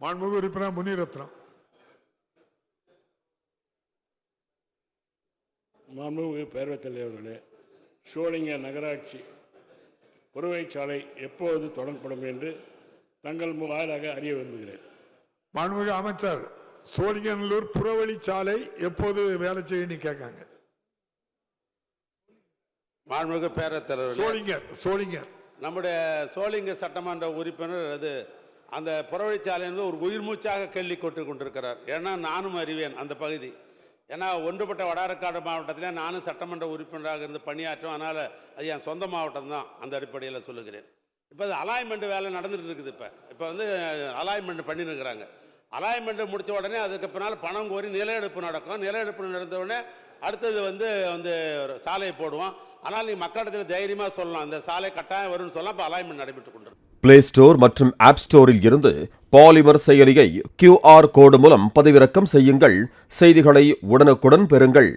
மாண்புமிகு உறுப்பினர் முனிரத்னம். மாண்புமிகு பேரவைத் தலைவர் அவர்களே, சோளிங்கர் நகராட்சி புறவழிச்சாலை எப்போது தொடங்கப்படும் என்று தங்கள் வாயிலாக அறிய விரும்புகிறேன். மாண்புமிகு அமைச்சர், சோழிங்கநல்லூர் புறவழிச்சாலை எப்போது வேலை செய்யணும் கேட்காங்க. மாண்புமிகு பேரவைத் தலைவர், சோளிங்கர் நம்முடைய சோளிங்கர் சட்டமன்ற உறுப்பினர் அது அந்த புறவழிச்சாலை ஒரு உயிர் மூச்சாக கேள்வி கொண்டிருக்கிறார். ஏன்னா நானும் அறிவேன் அந்த பகுதி. ஏன்னா ஒன்றுபட்ட வடாரக்காடு மாவட்டத்தில் நானும் சட்டமன்ற உறுப்பினராக இருந்து பணியாற்றும். அதனால் அது என் சொந்த மாவட்டம் தான். அந்த அடிப்படையில் சொல்லுகிறேன். இப்போ அது அலாய்மெண்ட் வேலை நடந்துட்டு இருக்குது. இப்போ வந்து அலாய்மெண்ட் பண்ணிருக்கிறாங்க. அலாய்மெண்ட் முடித்த உடனே அதுக்கு பின்னால் பணம் கோரி நில எடுப்பு நடக்கும். நில எடுப்பு நடந்த உடனே அடுத்தது வந்து சாலையை போடுவோம். ஆனால் நீ மக்களிடத்தில் தைரியமாக சொல்லலாம், இந்த சாலை கட்டாயம் வரும்னு சொல்லலாம். இப்போ அலாய்மெண்ட் நடைபெற்றுக் கொண்டிருக்கும். பிளே ஸ்டோர் மற்றும் ஆப் ஸ்டோரில் இருந்து பாலிமர் செயலியை QR கோடு மூலம் பதிவிறக்கம் செய்யுங்கள். செய்திகளை உடனுக்குடன் பெறுங்கள்.